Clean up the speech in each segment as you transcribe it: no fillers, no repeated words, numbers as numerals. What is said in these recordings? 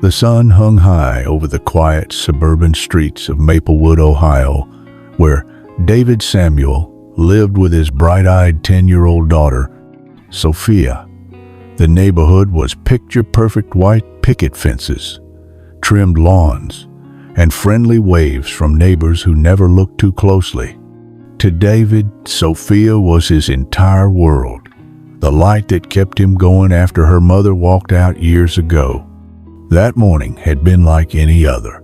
The sun hung high over the quiet suburban streets of Maplewood, Ohio, where David Samuel lived with his bright-eyed 10-year-old daughter, Sophia. The neighborhood was picture-perfect white picket fences, trimmed lawns, and friendly waves from neighbors who never looked too closely. To David, Sophia was his entire world, the light that kept him going after her mother walked out years ago. That morning had been like any other.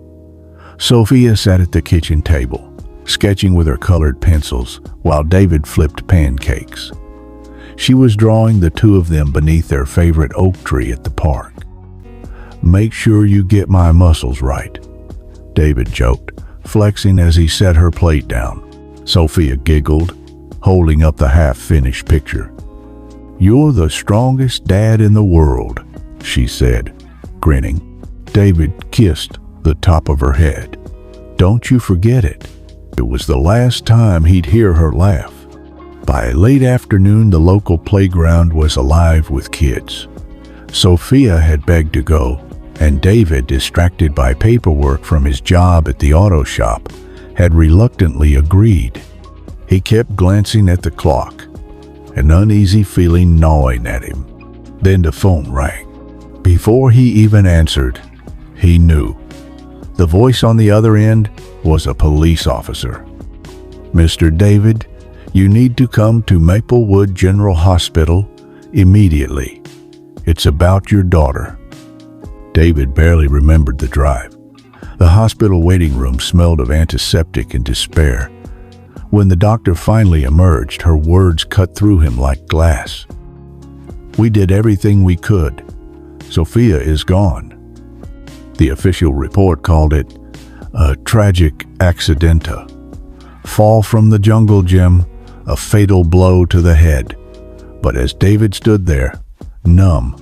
Sophia sat at the kitchen table, sketching with her colored pencils while David flipped pancakes. She was drawing the two of them beneath their favorite oak tree at the park. "Make sure you get my muscles right," David joked, flexing as he set her plate down. Sophia giggled, holding up the half-finished picture. "You're the strongest dad in the world," she said, grinning. David kissed the top of her head. "Don't you forget it." It was the last time he'd hear her laugh. By late afternoon, the local playground was alive with kids. Sophia had begged to go, and David, distracted by paperwork from his job at the auto shop, had reluctantly agreed. He kept glancing at the clock, an uneasy feeling gnawing at him. Then the phone rang. Before he even answered, he knew. The voice on the other end was a police officer. "Mr. David, you need to come to Maplewood General Hospital immediately. It's about your daughter." David barely remembered the drive. The hospital waiting room smelled of antiseptic and despair. When the doctor finally emerged, her words cut through him like glass. "We did everything we could. Sophia is gone." The official report called it a tragic accidenta. Fall from the jungle gym, a fatal blow to the head. But as David stood there, numb,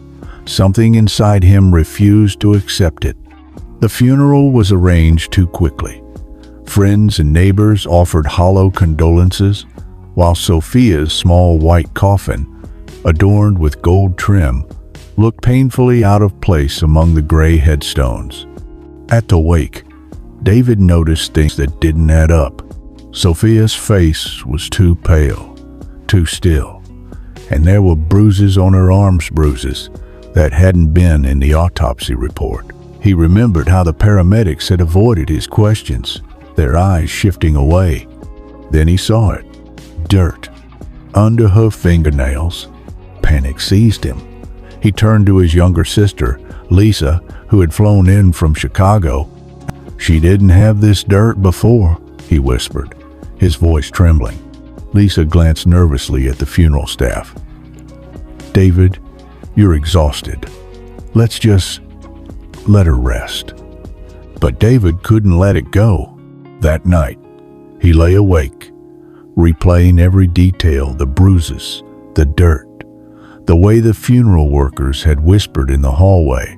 something inside him refused to accept it. The funeral was arranged too quickly. Friends and neighbors offered hollow condolences, while Sophia's small white coffin, adorned with gold trim, looked painfully out of place among the gray headstones. At the wake, David noticed things that didn't add up. Sophia's face was too pale, too still, and there were bruises on her arms, bruises that hadn't been in the autopsy report. He remembered how the paramedics had avoided his questions, their eyes shifting away. Then he saw it. Dirt under her fingernails. Panic seized him. He turned to his younger sister, Lisa, who had flown in from Chicago. "She didn't have this dirt before," he whispered, his voice trembling. Lisa glanced nervously at the funeral staff. "David, you're exhausted. Let's just let her rest." But David couldn't let it go. That night, he lay awake, replaying every detail, the bruises, the dirt, the way the funeral workers had whispered in the hallway,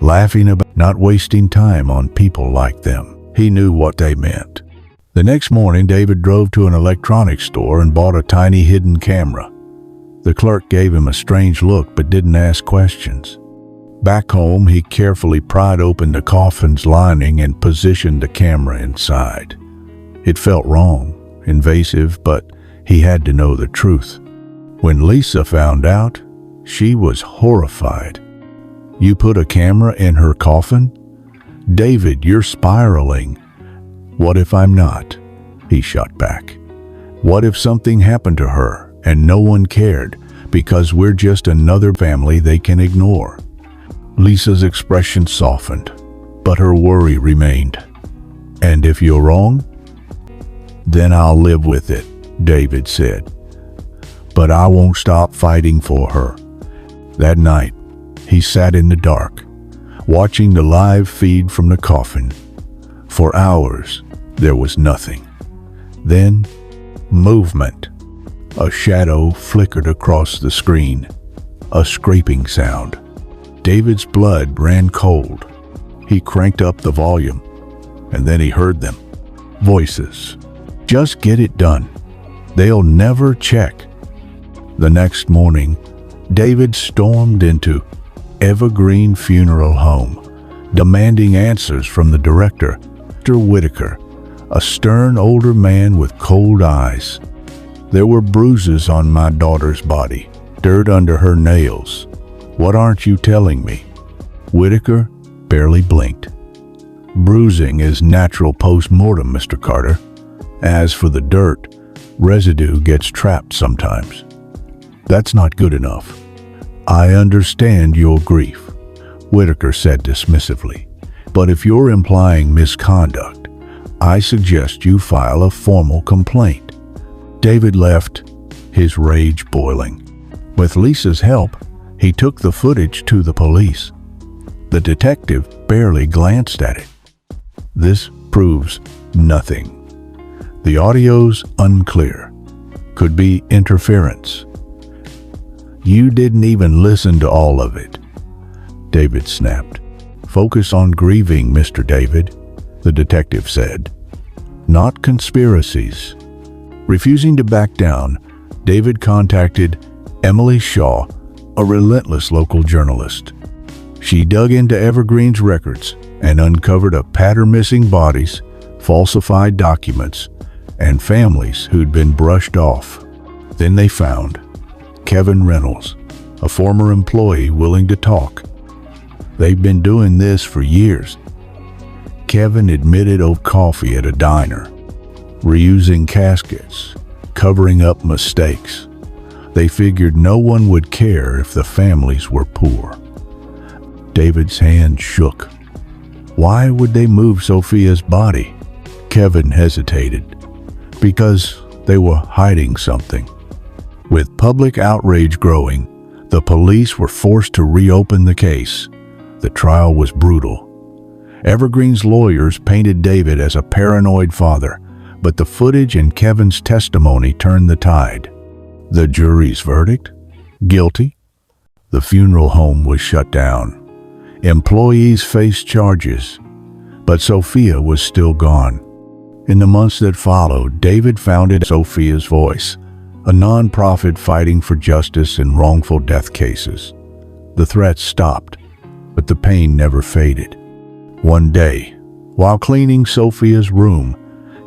laughing about not wasting time on people like them. He knew what they meant. The next morning, David drove to an electronics store and bought a tiny hidden camera. The clerk gave him a strange look but didn't ask questions. Back home, he carefully pried open the coffin's lining and positioned the camera inside. It felt wrong, invasive, but he had to know the truth. When Lisa found out, she was horrified. "You put a camera in her coffin? David, you're spiraling." "What if I'm not?" he shot back. "What if something happened to her and no one cared because we're just another family they can ignore?" Lisa's expression softened, but her worry remained. "And if you're wrong?" "Then I'll live with it," David said. "But I won't stop fighting for her." That night, he sat in the dark, watching the live feed from the coffin. For hours, there was nothing. Then, movement. A shadow flickered across the screen, a scraping sound. David's blood ran cold. He cranked up the volume, and then he heard them. Voices. "Just get it done. They'll never check." The next morning, David stormed into Evergreen Funeral Home, demanding answers from the director, Mr. Whitaker, a stern older man with cold eyes. There were bruises on my daughter's body, dirt under her nails. What aren't you telling me? Whitaker barely blinked. Bruising is natural post-mortem, Mr. Carter. As for the dirt, residue gets trapped sometimes. That's not good enough. I understand your grief, Whitaker said dismissively, but if you're implying misconduct, I suggest you file a formal complaint. David left, his rage boiling. With Lisa's help, he took the footage to the police. The detective barely glanced at it. This proves nothing. The audio's unclear. Could be interference. You didn't even listen to all of it, David snapped. Focus on grieving, Mr. David, the detective said. Not conspiracies. Refusing to back down, David contacted Emily Shaw, a relentless local journalist. She dug into Evergreen's records and uncovered a pattern: missing bodies, falsified documents, and families who'd been brushed off. Then they found Kevin Reynolds, a former employee willing to talk. They've been doing this for years. Kevin admitted of coffee at a diner, reusing caskets, covering up mistakes. They figured no one would care if the families were poor. David's hand shook. Why would they move Sophia's body? Kevin hesitated. Because they were hiding something. With public outrage growing, the police were forced to reopen the case. The trial was brutal. Evergreen's lawyers painted David as a paranoid father, but the footage and Kevin's testimony turned the tide. The jury's verdict? Guilty. The funeral home was shut down. Employees faced charges, but Sophia was still gone. In the months that followed, David founded Sophia's Voice, a non-profit fighting for justice in wrongful death cases. The threats stopped, but the pain never faded. One day, while cleaning Sophia's room,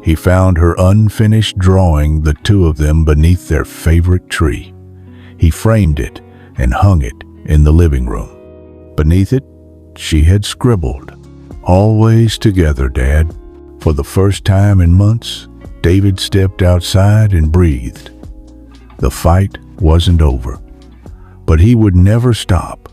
he found her unfinished drawing, the two of them beneath their favorite tree. He framed it and hung it in the living room. Beneath it, she had scribbled, "Always together, Dad." For the first time in months, David stepped outside and breathed. The fight wasn't over, but he would never stop.